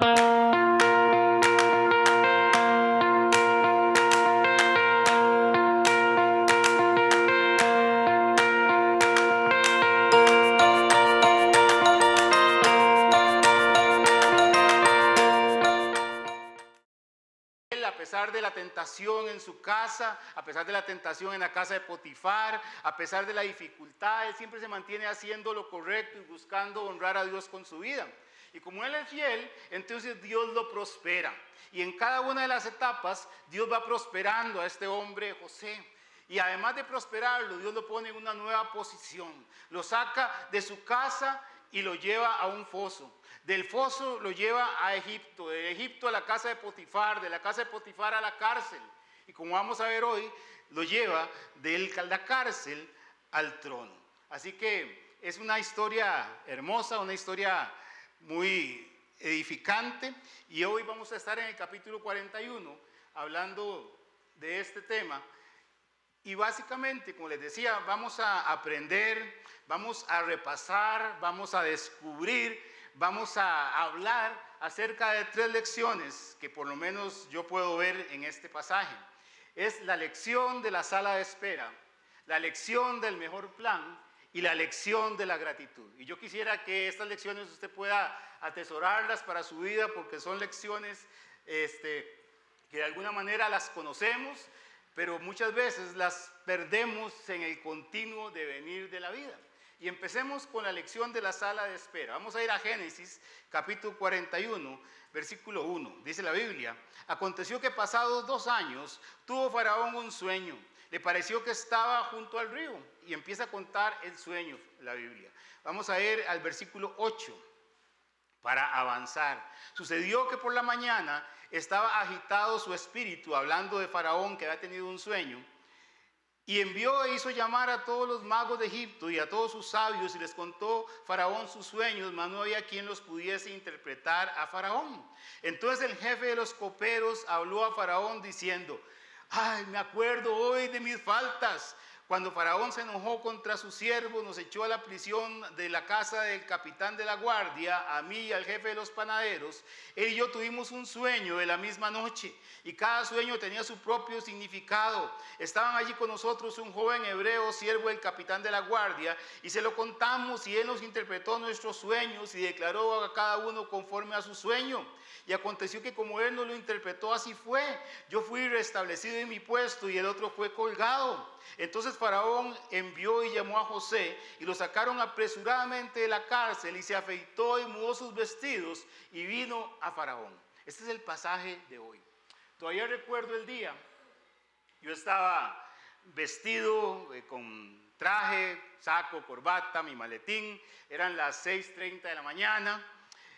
A pesar de la tentación en su casa, a pesar de la tentación en la casa de Potifar, a pesar de la dificultad, él siempre se mantiene haciendo lo correcto y buscando honrar a Dios con su vida. Y como él es fiel, entonces Dios lo prospera. Y en cada una de las etapas, Dios va prosperando a este hombre José. Y además de prosperarlo, Dios lo pone en una nueva posición. Lo saca de su casa y lo lleva a un foso. Del foso lo lleva a Egipto, de Egipto a la casa de Potifar, de la casa de Potifar a la cárcel. Y como vamos a ver hoy, lo lleva de la cárcel al trono. Así que es una historia hermosa, una historia muy edificante. Y hoy vamos a estar en el capítulo 41 hablando de este tema. Y básicamente, como les decía, vamos a aprender, vamos a repasar, vamos a descubrir, vamos a hablar acerca de 3 lecciones que por lo menos yo puedo ver en este pasaje. Es la lección de la sala de espera, la lección del mejor plan y la lección de la gratitud. Y yo quisiera que estas lecciones usted pueda atesorarlas para su vida, porque son lecciones que de alguna manera las conocemos, pero muchas veces las perdemos en el continuo devenir de la vida. Y empecemos con la lección de la sala de espera. Vamos a ir a Génesis, capítulo 41, versículo 1. Dice la Biblia: aconteció que pasados 2 años tuvo Faraón un sueño. Le pareció que estaba junto al río. Y empieza a contar el sueño, la Biblia. Vamos a ir al versículo 8 para avanzar. Sucedió que por la mañana estaba agitado su espíritu, hablando de Faraón que había tenido un sueño. Y envió e hizo llamar a todos los magos de Egipto y a todos sus sabios, y les contó Faraón sus sueños, mas no había quien los pudiese interpretar a Faraón. Entonces el jefe de los coperos habló a Faraón diciendo: ay, me acuerdo hoy de mis faltas. Cuando Faraón se enojó contra su siervo, nos echó a la prisión de la casa del capitán de la guardia, a mí y al jefe de los panaderos. Él y yo tuvimos un sueño de la misma noche, y cada sueño tenía su propio significado. Estaban allí con nosotros un joven hebreo, siervo del capitán de la guardia, y se lo contamos, y él nos interpretó nuestros sueños y declaró a cada uno conforme a su sueño. Y aconteció que como él nos lo interpretó, así fue. Yo fui restablecido en mi puesto y el otro fue colgado. Entonces Faraón envió y llamó a José, y lo sacaron apresuradamente de la cárcel, y se afeitó y mudó sus vestidos y vino a Faraón. Este es el pasaje de hoy. Todavía recuerdo el día. Yo estaba vestido con traje, saco, corbata, mi maletín. Eran las 6:30 de la mañana.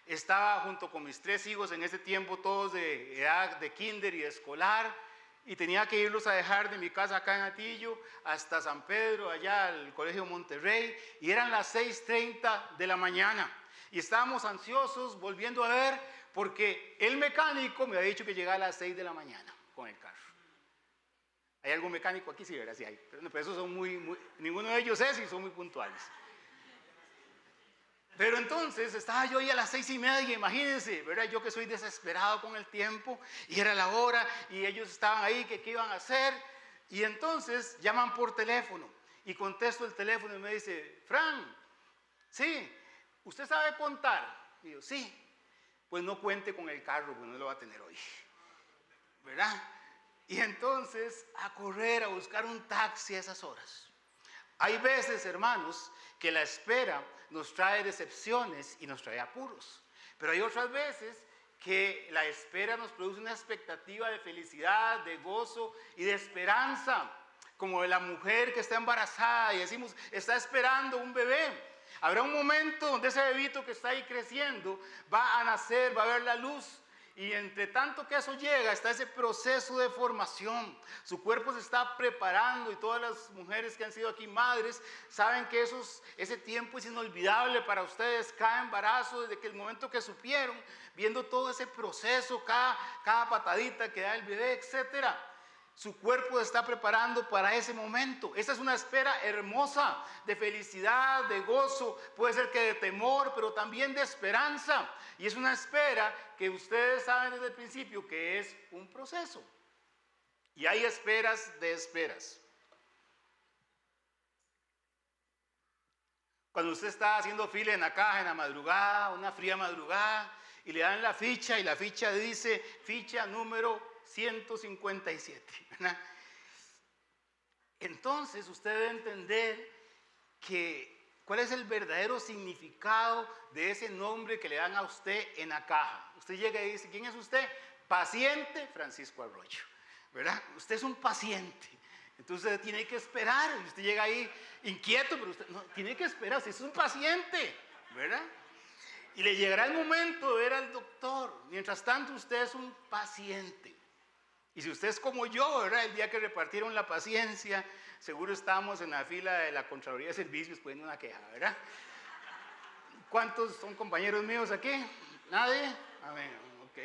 Estaba junto con mis 3 hijos en ese tiempo, todos de edad de kinder y de escolar, y tenía que irlos a dejar de mi casa acá en Atillo hasta San Pedro, allá al Colegio Monterrey, y eran las 6:30 de la mañana. Y estábamos ansiosos volviendo a ver, porque el mecánico me había dicho que llegaba a las 6 de la mañana con el carro. ¿Hay algún mecánico aquí? Sí, ¿verdad? Sí hay. Pero esos son ninguno de ellos es, y son muy puntuales. Pero entonces estaba yo ahí a las 6:30, imagínense, ¿verdad? Yo que soy desesperado con el tiempo, y era la hora, y ellos estaban ahí, que qué iban a hacer. Y entonces llaman por teléfono, y contesto el teléfono y me dice: Fran, sí, ¿usted sabe contar? Y yo: sí. Pues no cuente con el carro, pues no lo va a tener hoy, ¿verdad? Y entonces a correr, a buscar un taxi a esas horas. Hay veces, hermanos, que la espera nos trae decepciones y nos trae apuros. Pero hay otras veces que la espera nos produce una expectativa de felicidad, de gozo y de esperanza. Como de la mujer que está embarazada y decimos: está esperando un bebé. Habrá un momento donde ese bebito que está ahí creciendo va a nacer, va a ver la luz. Y entre tanto que eso llega, está ese proceso de formación. Su cuerpo se está preparando, y todas las mujeres que han sido aquí madres saben que ese tiempo es inolvidable para ustedes. Cada embarazo, desde que el momento que supieron, viendo todo ese proceso, cada patadita que da el bebé, etc. Su cuerpo se está preparando para ese momento. Esa es una espera hermosa de felicidad, de gozo, puede ser que de temor, pero también de esperanza. Y es una espera que ustedes saben desde el principio que es un proceso. Y hay esperas de esperas. Cuando usted está haciendo fila en la caja en la madrugada, una fría madrugada, y le dan la ficha y la ficha dice ficha número 157, ¿verdad? Entonces usted debe entender cuál es el verdadero significado de ese nombre que le dan a usted en la caja. Usted llega y dice, ¿quién es usted? Paciente Francisco Arroyo, ¿verdad? Usted es un paciente. Entonces usted tiene que esperar. Y usted llega ahí inquieto, pero usted no, tiene que esperar. Usted es un paciente, ¿verdad? Y le llegará el momento de ver al doctor. Mientras tanto, usted es un paciente. Y si usted es como yo, ¿verdad? El día que repartieron la paciencia, seguro estábamos en la fila de la Contraloría de Servicios poniendo una queja, ¿verdad? ¿Cuántos son compañeros míos aquí? ¿Nadie? Amén, ok.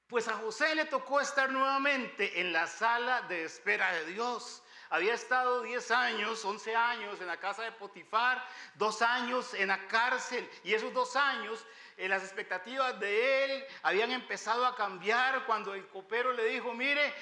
Pues a José le tocó estar nuevamente en la sala de espera de Dios. Había estado 10 años, 11 años en la casa de Potifar, 2 años en la cárcel. Y esos 2 años, las expectativas de él habían empezado a cambiar cuando el copero le dijo, mire,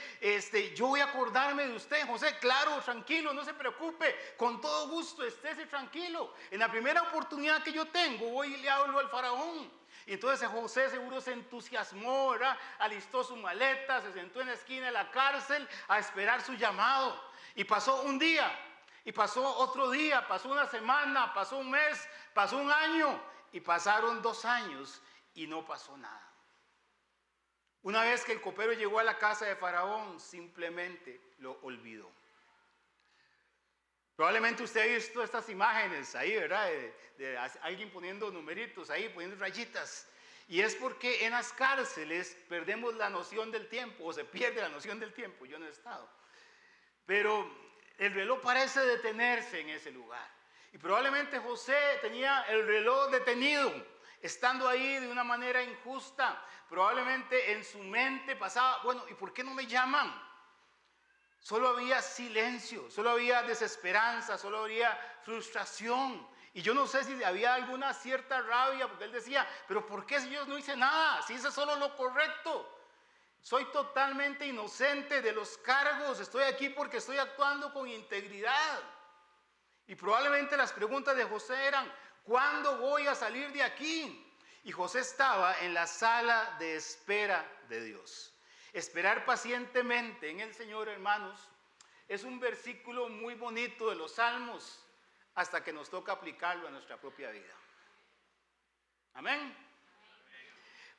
yo voy a acordarme de usted, José. Claro, tranquilo, no se preocupe, con todo gusto, estése tranquilo. En la primera oportunidad que yo tengo, voy y le hablo al faraón. Y entonces José seguro se entusiasmó, ¿verdad? Alistó su maleta, se sentó en la esquina de la cárcel a esperar su llamado. Y pasó un día, y pasó otro día, pasó una semana, pasó un mes, pasó un año, y pasaron 2 años y no pasó nada. Una vez que el copero llegó a la casa de Faraón, simplemente lo olvidó. Probablemente usted ha visto estas imágenes ahí, ¿verdad? De alguien poniendo numeritos ahí, poniendo rayitas. Y es porque en las cárceles perdemos la noción del tiempo, o se pierde la noción del tiempo. Yo no he estado. Pero el reloj parece detenerse en ese lugar. Y probablemente José tenía el reloj detenido, estando ahí de una manera injusta. Probablemente en su mente pasaba, bueno, ¿y por qué no me llaman? Solo había silencio, solo había desesperanza, solo había frustración. Y yo no sé si había alguna cierta rabia, porque él decía, pero ¿por qué si yo no hice nada? Si hice solo lo correcto. Soy totalmente inocente de los cargos, estoy aquí porque estoy actuando con integridad. Y probablemente las preguntas de José eran, ¿cuándo voy a salir de aquí? Y José estaba en la sala de espera de Dios. Esperar pacientemente en el Señor, hermanos, es un versículo muy bonito de los Salmos hasta que nos toca aplicarlo a nuestra propia vida. Amén.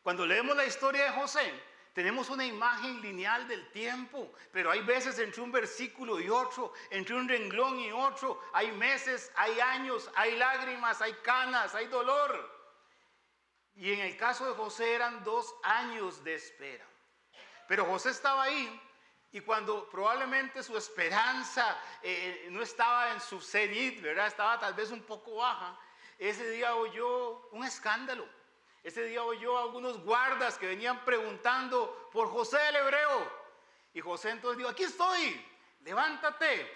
Cuando leemos la historia de José, tenemos una imagen lineal del tiempo, pero hay veces entre un versículo y otro, entre un renglón y otro, hay meses, hay años, hay lágrimas, hay canas, hay dolor. Y en el caso de José eran 2 años de espera. Pero José estaba ahí y cuando probablemente su esperanza no estaba en su cenit, ¿verdad? Estaba tal vez un poco baja, ese día oyó un escándalo. Ese día oyó a algunos guardas que venían preguntando por José el hebreo. Y José entonces dijo, aquí estoy, levántate.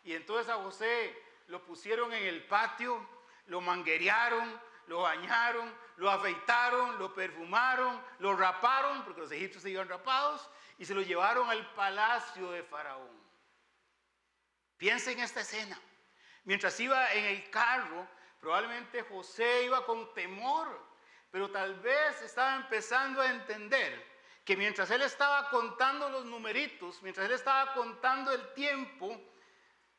Y entonces a José lo pusieron en el patio, lo manguerearon, lo bañaron, lo afeitaron, lo perfumaron, lo raparon, porque los egipcios se iban rapados, y se lo llevaron al palacio de Faraón. Piensa en esta escena. Mientras iba en el carro, probablemente José iba con temor, pero tal vez estaba empezando a entender que mientras él estaba contando los numeritos, mientras él estaba contando el tiempo,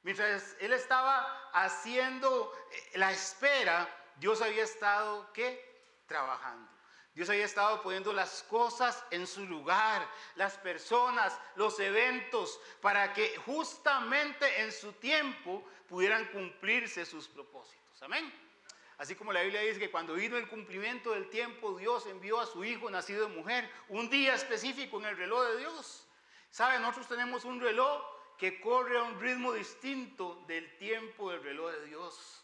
mientras él estaba haciendo la espera, Dios había estado, ¿qué? Trabajando. Dios había estado poniendo las cosas en su lugar, las personas, los eventos, para que justamente en su tiempo pudieran cumplirse sus propósitos. Amén. Así como la Biblia dice que cuando vino el cumplimiento del tiempo, Dios envió a su Hijo nacido de mujer, un día específico en el reloj de Dios. ¿Saben? Nosotros tenemos un reloj que corre a un ritmo distinto del tiempo del reloj de Dios.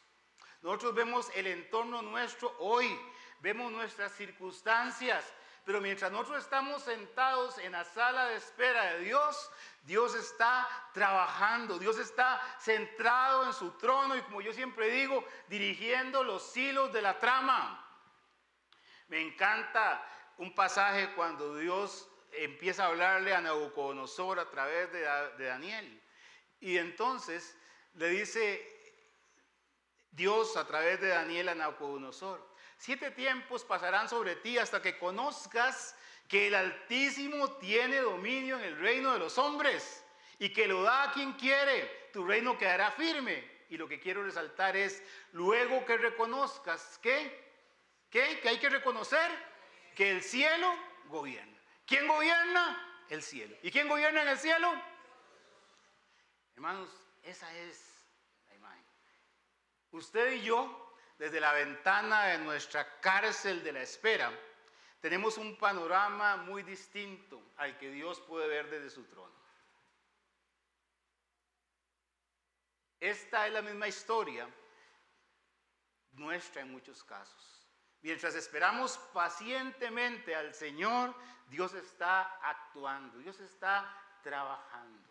Nosotros vemos el entorno nuestro hoy, vemos nuestras circunstancias, Pero mientras nosotros estamos sentados en la sala de espera de Dios, Dios está trabajando, Dios está centrado en su trono y, como yo siempre digo, dirigiendo los hilos de la trama. Me encanta un pasaje cuando Dios empieza a hablarle a Nabucodonosor a través de Daniel. Y entonces le dice Dios a través de Daniel a Nabucodonosor: 7 tiempos pasarán sobre ti hasta que conozcas que el Altísimo tiene dominio en el reino de los hombres y que lo da a quien quiere. Tu reino quedará firme. Y lo que quiero resaltar es, luego que reconozcas que hay que reconocer que el cielo gobierna. ¿Quién gobierna? El cielo. ¿Y quién gobierna en el cielo? Hermanos, esa es la imagen. Usted y yo, desde la ventana de nuestra cárcel de la espera, tenemos un panorama muy distinto al que Dios puede ver desde su trono. Esta es la misma historia nuestra en muchos casos. Mientras esperamos pacientemente al Señor, Dios está actuando, Dios está trabajando.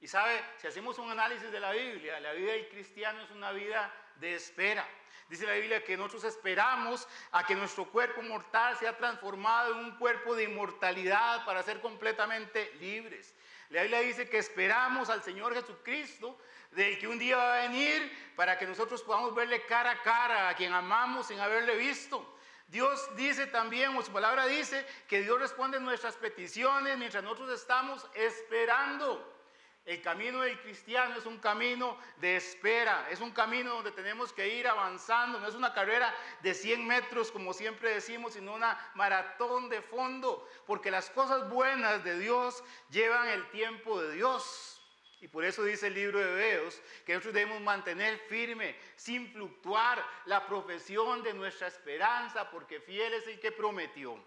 Y sabe, si hacemos un análisis de la vida del cristiano es una vida de espera. Dice la Biblia que nosotros esperamos a que nuestro cuerpo mortal sea transformado en un cuerpo de inmortalidad para ser completamente libres. La Biblia dice que esperamos al Señor Jesucristo, del que un día va a venir para que nosotros podamos verle cara a cara a quien amamos sin haberle visto. Dios dice también, o su palabra dice, que Dios responde nuestras peticiones mientras nosotros estamos esperando. El camino del cristiano es un camino de espera, es un camino donde tenemos que ir avanzando, no es una carrera de 100 metros como siempre decimos, sino una maratón de fondo, porque las cosas buenas de Dios llevan el tiempo de Dios. Y por eso dice el libro de Hebreos que nosotros debemos mantener firme, sin fluctuar, la profesión de nuestra esperanza, porque fiel es el que prometió.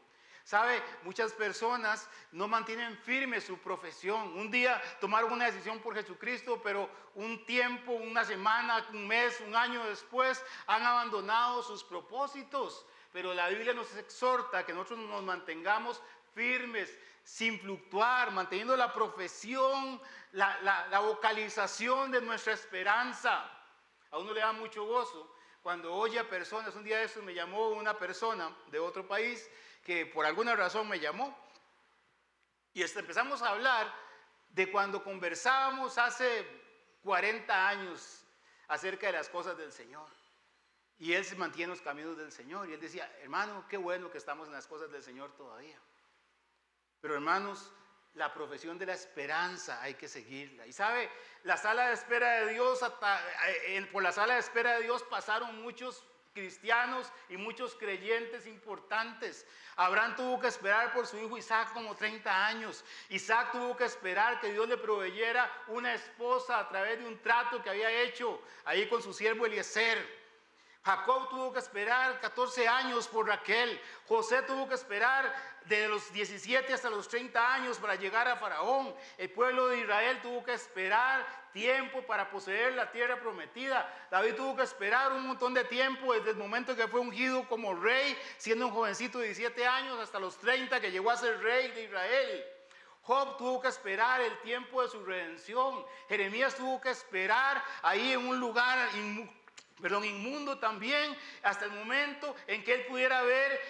¿Sabe? Muchas personas no mantienen firme su profesión. Un día tomaron una decisión por Jesucristo, pero un tiempo, una semana, un mes, un año después han abandonado sus propósitos. Pero la Biblia nos exhorta a que nosotros nos mantengamos firmes, sin fluctuar, manteniendo la profesión, la vocalización de nuestra esperanza. A uno le da mucho gozo cuando oye a personas. Un día de eso me llamó una persona de otro país que por alguna razón me llamó y empezamos a hablar de cuando conversábamos hace 40 años acerca de las cosas del Señor. Y él se mantiene en los caminos del Señor. Y él decía: hermano, qué bueno que estamos en las cosas del Señor todavía. Pero hermanos, la profesión de la esperanza hay que seguirla. Y sabe, la sala de espera de Dios, por la sala de espera de Dios pasaron muchos cristianos y muchos creyentes importantes. Abraham tuvo que esperar por su hijo Isaac como 30 años. Isaac tuvo que esperar que Dios le proveyera una esposa a través de un trato que había hecho ahí con su siervo Eliezer. Jacob tuvo que esperar 14 años por Raquel. José tuvo que esperar de los 17 hasta los 30 años para llegar a Faraón. El pueblo de Israel tuvo que esperar tiempo para poseer la tierra prometida. David tuvo que esperar un montón de tiempo desde el momento que fue ungido como rey, siendo un jovencito de 17 años, hasta los 30 que llegó a ser rey de Israel. Job tuvo que esperar el tiempo de su redención. Jeremías tuvo que esperar ahí en un lugar inmundo también, hasta el momento en que él pudiera ver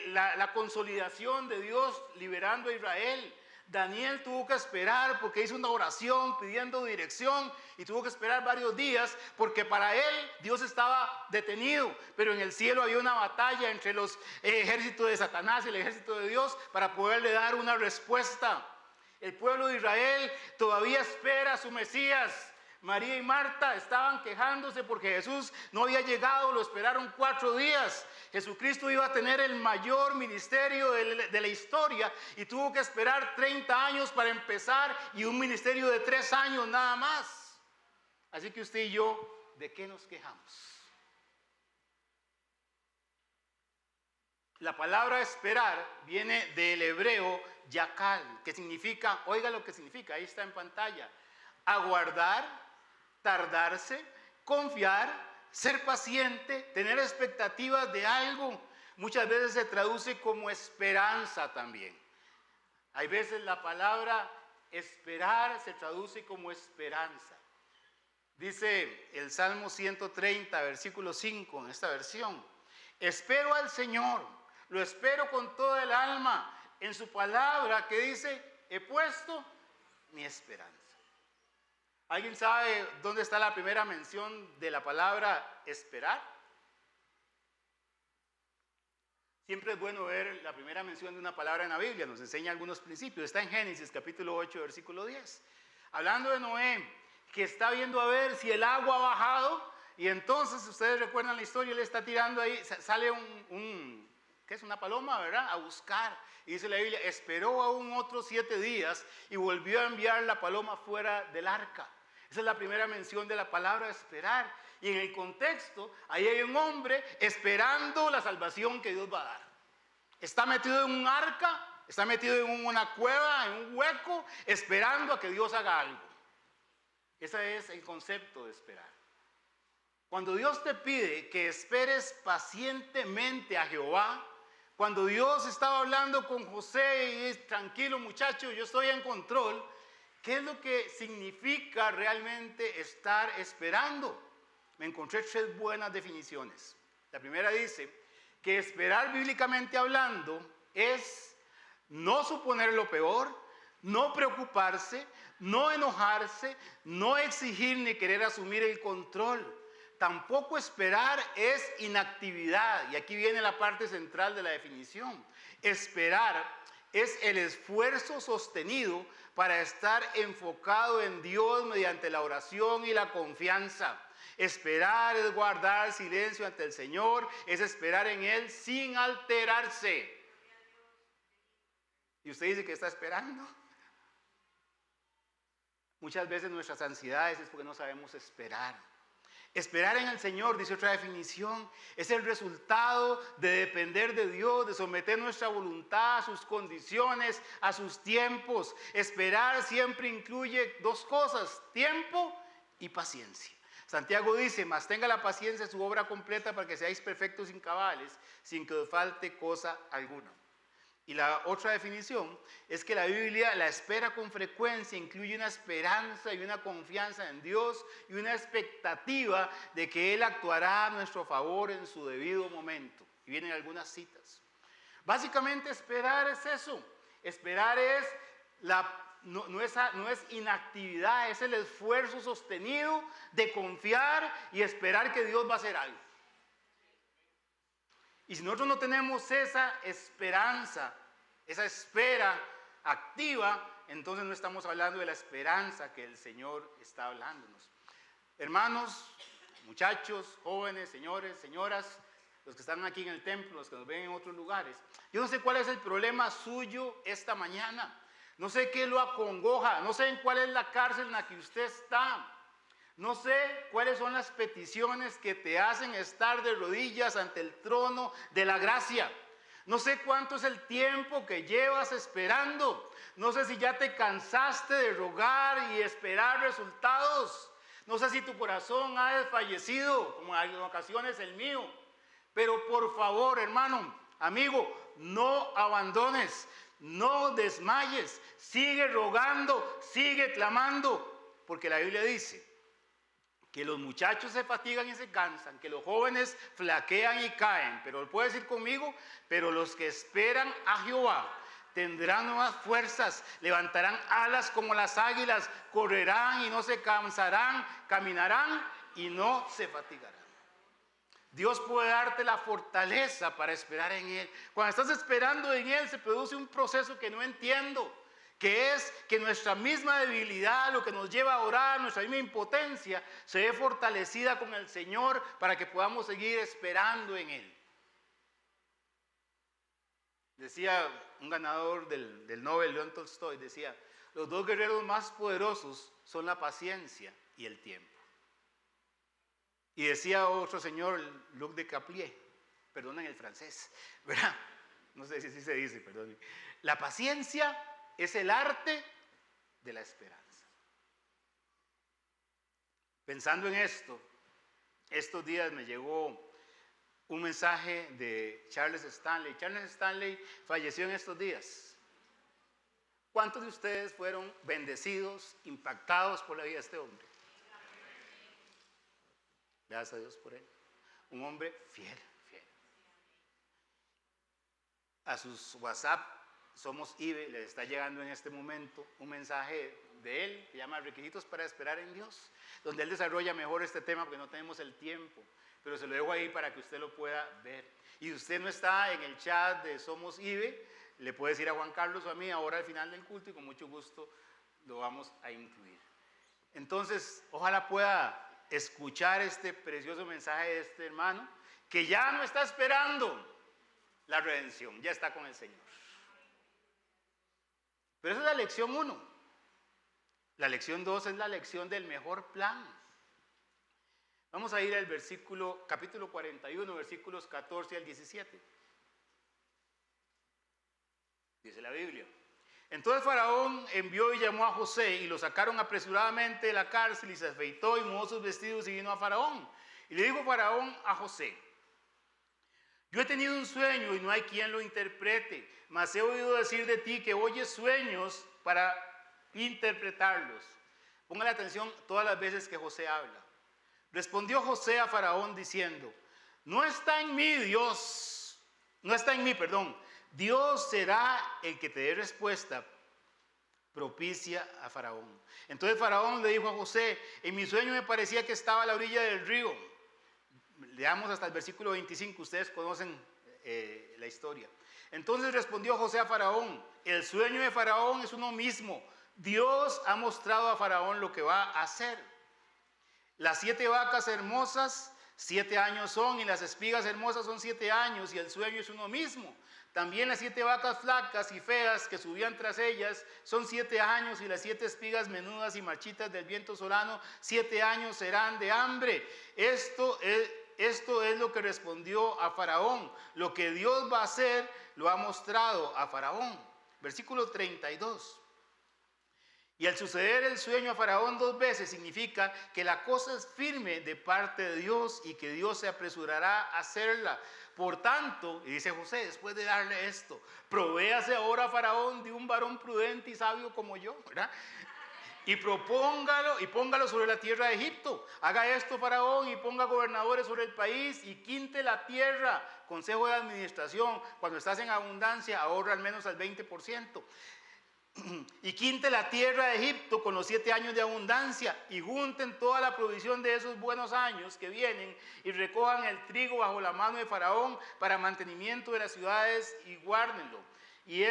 la consolidación de Dios liberando a Israel. Daniel tuvo que esperar porque hizo una oración pidiendo dirección y tuvo que esperar varios días porque para él Dios estaba detenido, pero en el cielo había una batalla entre los ejércitos de Satanás y el ejército de Dios para poderle dar una respuesta. El pueblo de Israel todavía espera a su Mesías. María y Marta estaban quejándose porque Jesús no había llegado, lo esperaron 4 días. Jesucristo iba a tener el mayor ministerio de la historia y tuvo que esperar 30 años para empezar y un ministerio de 3 años nada más. Así que usted y yo, ¿de qué nos quejamos? La palabra esperar viene del hebreo yakal, que significa, oiga lo que significa, ahí está en pantalla: aguardar, tardarse, confiar, ser paciente, tener expectativas de algo. muchas veces se traduce como esperanza también. Hay veces la palabra esperar se traduce como esperanza. Dice el Salmo 130, versículo 5, en esta versión: espero al Señor, lo espero con toda el alma. En su palabra que dice, he puesto mi esperanza. ¿Alguien sabe dónde está la primera mención de la palabra esperar? Siempre es bueno ver la primera mención de una palabra en la Biblia, nos enseña algunos principios. Está en Génesis capítulo 8, versículo 10. Hablando de Noé, que está viendo a ver si el agua ha bajado, y entonces, ustedes recuerdan la historia, él está tirando ahí, sale ¿qué es? Una paloma, ¿verdad? A buscar. Y dice la Biblia, esperó aún otros 7 días y volvió a enviar la paloma fuera del arca. Esa es la primera mención de la palabra esperar. Y en el contexto, ahí hay un hombre esperando la salvación que Dios va a dar. Está metido en un arca, está metido en una cueva, en un hueco, esperando a que Dios haga algo. Ese es el concepto de esperar. Cuando Dios te pide que esperes pacientemente a Jehová, cuando Dios estaba hablando con José y dice, tranquilo muchacho, yo estoy en control, ¿qué es lo que significa realmente estar esperando? Me encontré 3 buenas definiciones. La primera dice que esperar bíblicamente hablando es no suponer lo peor, no preocuparse, no enojarse, no exigir ni querer asumir el control. Tampoco esperar es inactividad, y aquí viene la parte central de la definición. Esperar es el esfuerzo sostenido para estar enfocado en Dios mediante la oración y la confianza. Esperar es guardar silencio ante el Señor, es esperar en Él sin alterarse. ¿Y usted dice que está esperando? Muchas veces nuestras ansiedades es porque no sabemos esperar. Esperar en el Señor, dice otra definición, es el resultado de depender de Dios, de someter nuestra voluntad a sus condiciones, a sus tiempos. Esperar siempre incluye 2 cosas, tiempo y paciencia. Santiago dice, mas tenga la paciencia su obra completa para que seáis perfectos sin cabales, sin que os falte cosa alguna. Y la otra definición es que la Biblia, la espera con frecuencia, incluye una esperanza y una confianza en Dios y una expectativa de que Él actuará a nuestro favor en su debido momento. Y vienen algunas citas. Básicamente esperar es eso. Esperar es no es inactividad, es el esfuerzo sostenido de confiar y esperar que Dios va a hacer algo. Y si nosotros no tenemos esa esperanza, esa espera activa, entonces no estamos hablando de la esperanza que el Señor está hablándonos. Hermanos, muchachos, jóvenes, señores, señoras, los que están aquí en el templo, los que nos ven en otros lugares, yo no sé cuál es el problema suyo esta mañana. No sé qué lo acongoja, no sé en cuál es la cárcel en la que usted está. No sé cuáles son las peticiones que te hacen estar de rodillas ante el trono de la gracia. No sé cuánto es el tiempo que llevas esperando. No sé si ya te cansaste de rogar y esperar resultados. No sé si tu corazón ha desfallecido, como en ocasiones el mío. Pero por favor, hermano, amigo, no abandones, no desmayes. Sigue rogando, sigue clamando, porque la Biblia dice que los muchachos se fatigan y se cansan, que los jóvenes flaquean y caen, pero puede decir conmigo, pero los que esperan a Jehová tendrán nuevas fuerzas, levantarán alas como las águilas, correrán y no se cansarán, caminarán y no se fatigarán. Dios puede darte la fortaleza para esperar en Él. Cuando estás esperando en Él se produce un proceso que no entiendo, que es que nuestra misma debilidad, lo que nos lleva a orar, nuestra misma impotencia, se ve fortalecida con el Señor para que podamos seguir esperando en Él. Decía un ganador del Nobel, León Tolstoy, decía, los 2 guerreros más poderosos son la paciencia y el tiempo. Y decía otro señor, Luc de Caplier, perdonen el francés, ¿verdad? No sé si así se dice, perdón. La paciencia es el arte de la esperanza. Pensando en esto, estos días me llegó un mensaje de Charles Stanley. Charles Stanley falleció en estos días. ¿Cuántos de ustedes fueron bendecidos, impactados por la vida de este hombre? Gracias a Dios por él. Un hombre fiel. A sus WhatsApp, Somos IBE, le está llegando en este momento un mensaje de él que llama Requisitos para esperar en Dios, donde él desarrolla mejor este tema porque no tenemos el tiempo, pero se lo dejo ahí para que usted lo pueda ver. Y si usted no está en el chat de Somos IBE, le puede decir a Juan Carlos o a mí ahora al final del culto y con mucho gusto lo vamos a incluir. Entonces, ojalá pueda escuchar este precioso mensaje de este hermano que ya no está esperando la redención, ya está con el Señor. Pero esa es la lección 1. La lección 2 es la lección del mejor plan. Vamos a ir al capítulo 41, versículos 14 al 17. Dice la Biblia. Entonces Faraón envió y llamó a José y lo sacaron apresuradamente de la cárcel y se afeitó y mudó sus vestidos y vino a Faraón. Y le dijo Faraón a José: yo he tenido un sueño y no hay quien lo interprete, mas he oído decir de ti que oyes sueños para interpretarlos. Póngale atención todas las veces que José habla. Respondió José a Faraón diciendo: no está en mí Dios, Dios será el que te dé respuesta propicia a Faraón. Entonces Faraón le dijo a José: en mi sueño me parecía que estaba a la orilla del río. Leamos hasta el versículo 25, ustedes conocen la historia. Entonces respondió José a Faraón: el sueño de Faraón es uno mismo. Dios ha mostrado a Faraón lo que va a hacer. Las 7 vacas hermosas 7 años son, y las espigas hermosas son 7 años, y el sueño es uno mismo. También las 7 vacas flacas y feas que subían tras ellas son 7 años, y las 7 espigas menudas y marchitas del viento solano 7 años serán de hambre. Esto es lo que respondió a Faraón. Lo que Dios va a hacer lo ha mostrado a Faraón. Versículo 32. Y al suceder el sueño a Faraón 2 veces significa que la cosa es firme de parte de Dios y que Dios se apresurará a hacerla. Por tanto, y dice José después de darle esto: provéase ahora a Faraón de un varón prudente y sabio como yo, ¿verdad? Y póngalo sobre la tierra de Egipto. Haga esto Faraón y ponga gobernadores sobre el país y quinte la tierra. Consejo de administración: cuando estás en abundancia ahorra al menos al 20%. Y quinte la tierra de Egipto con los 7 años de abundancia, y junten toda la provisión de esos buenos años que vienen, y recojan el trigo bajo la mano de Faraón para mantenimiento de las ciudades, y guárdenlo. Y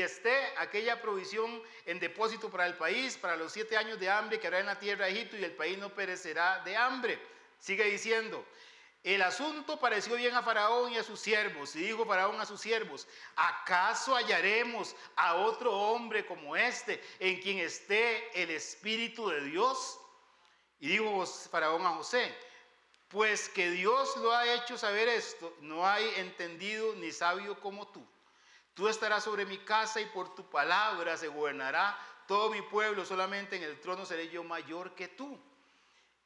esté aquella provisión en depósito para el país, para los 7 años de hambre que habrá en la tierra de Egipto, y el país no perecerá de hambre. Sigue diciendo: el asunto pareció bien a Faraón y a sus siervos, y dijo Faraón a sus siervos: ¿acaso hallaremos a otro hombre como este, en quien esté el Espíritu de Dios? Y dijo Faraón a José: pues que Dios lo ha hecho saber esto, no hay entendido ni sabio como tú. Tú estarás sobre mi casa, y por tu palabra se gobernará todo mi pueblo, solamente en el trono seré yo mayor que tú.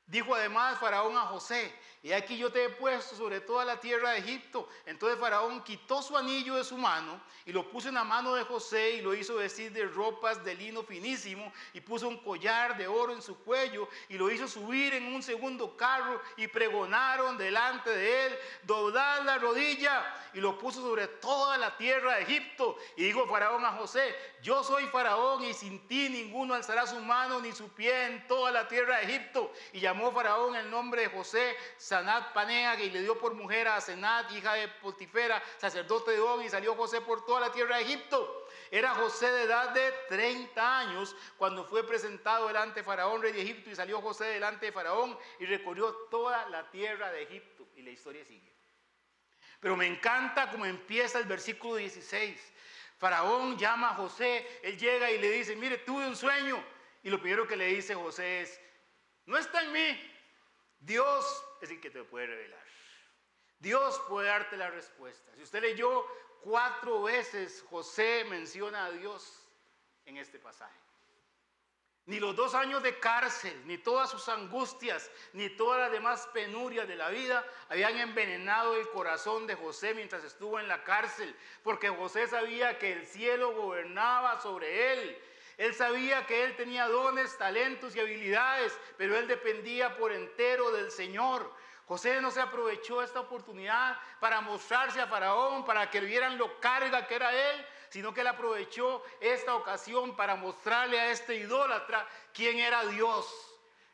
Dijo además Faraón a José: y aquí yo te he puesto sobre toda la tierra de Egipto. Entonces Faraón quitó su anillo de su mano y lo puso en la mano de José, y lo hizo vestir de ropas de lino finísimo, y puso un collar de oro en su cuello, y lo hizo subir en un segundo carro, y pregonaron delante de él: doblad la rodilla. Y lo puso sobre toda la tierra de Egipto. Y dijo Faraón a José: yo soy Faraón, y sin ti ninguno alzará su mano ni su pie en toda la tierra de Egipto. Y llamó Faraón el nombre de José Sanat Panea, y le dio por mujer a Asenat, hija de Potifera, sacerdote de On, y salió José por toda la tierra de Egipto. Era José de edad de 30 años cuando fue presentado delante de Faraón, rey de Egipto, y salió José delante de Faraón y recorrió toda la tierra de Egipto. Y la historia sigue. Pero me encanta cómo empieza el versículo 16. Faraón llama a José, él llega y le dice: mire, tuve un sueño. Y lo primero que le dice José es: no está en mí, Dios es el que te puede revelar. Dios puede darte la respuesta. Si usted leyó 4 veces, José menciona a Dios en este pasaje. Ni los 2 años de cárcel, ni todas sus angustias, ni todas las demás penurias de la vida habían envenenado el corazón de José mientras estuvo en la cárcel, porque José sabía que el cielo gobernaba sobre él. Él sabía que él tenía dones, talentos y habilidades, pero él dependía por entero del Señor. José no se aprovechó esta oportunidad para mostrarse a Faraón, para que vieran lo carga que era él, sino que él aprovechó esta ocasión para mostrarle a este idólatra quién era Dios.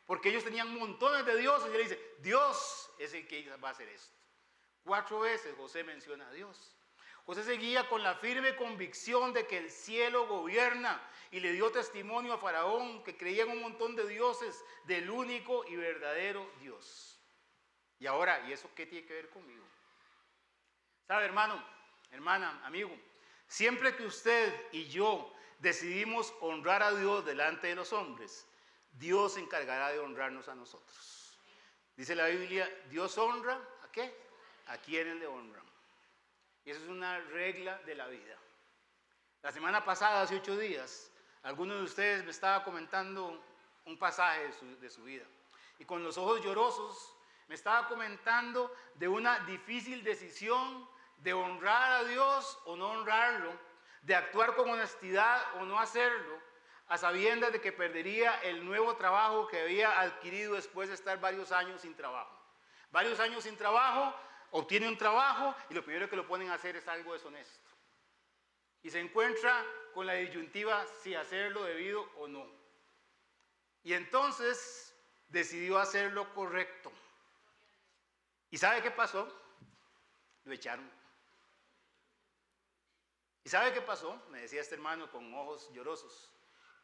Porque ellos tenían montones de dioses y él dice, Dios es el que va a hacer esto. 4 veces José menciona a Dios. José seguía con la firme convicción de que el cielo gobierna y le dio testimonio a Faraón que creía en un montón de dioses del único y verdadero Dios. Y ahora, ¿y eso qué tiene que ver conmigo? ¿Sabe, hermano, hermana, amigo? Siempre que usted y yo decidimos honrar a Dios delante de los hombres, Dios se encargará de honrarnos a nosotros. Dice la Biblia, Dios honra, ¿a qué? A quienes le honran. Y eso es una regla de la vida. La semana pasada, hace 8 días, alguno de ustedes me estaba comentando un pasaje de su vida. Y con los ojos llorosos me estaba comentando de una difícil decisión de honrar a Dios o no honrarlo, de actuar con honestidad o no hacerlo, a sabiendas de que perdería el nuevo trabajo que había adquirido después de estar varios años sin trabajo. Varios años sin trabajo, obtiene un trabajo y lo primero que lo ponen a hacer es algo deshonesto. Y se encuentra con la disyuntiva si hacerlo debido o no. Y entonces decidió hacer lo correcto. ¿Y sabe qué pasó? Lo echaron. ¿Y sabe qué pasó? Me decía este hermano con ojos llorosos.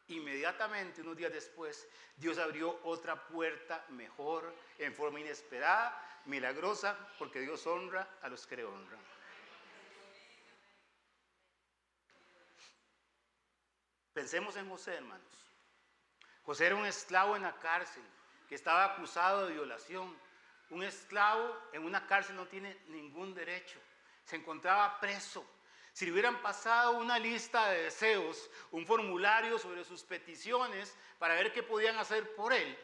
Inmediatamente, unos días después, Dios abrió otra puerta mejor, en forma inesperada, milagrosa, porque Dios honra a los que le honran. Pensemos en José, hermanos. José era un esclavo en la cárcel, que estaba acusado de violación. Un esclavo en una cárcel no tiene ningún derecho. Se encontraba preso. Si le hubieran pasado una lista de deseos, un formulario sobre sus peticiones para ver qué podían hacer por él,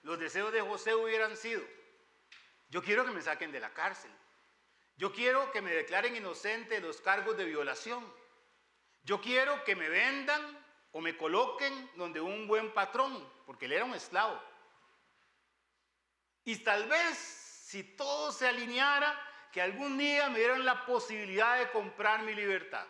los deseos de José hubieran sido: yo quiero que me saquen de la cárcel. Yo quiero que me declaren inocente de los cargos de violación. Yo quiero que me vendan o me coloquen donde un buen patrón, porque él era un esclavo. Y tal vez, si todo se alineara, que algún día me dieran la posibilidad de comprar mi libertad.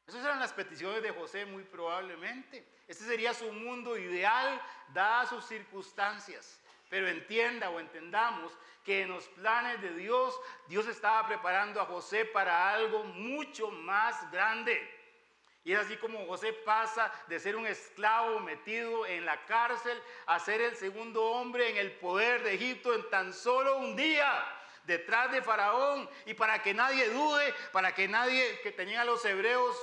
Esas eran las peticiones de José, muy probablemente. Este sería su mundo ideal, dadas sus circunstancias. Pero entienda o entendamos que en los planes de Dios, Dios estaba preparando a José para algo mucho más grande. Y es así como José pasa de ser un esclavo metido en la cárcel a ser el segundo hombre en el poder de Egipto en tan solo un día, detrás de Faraón. Y para que nadie dude, para que nadie, que tenían a los hebreos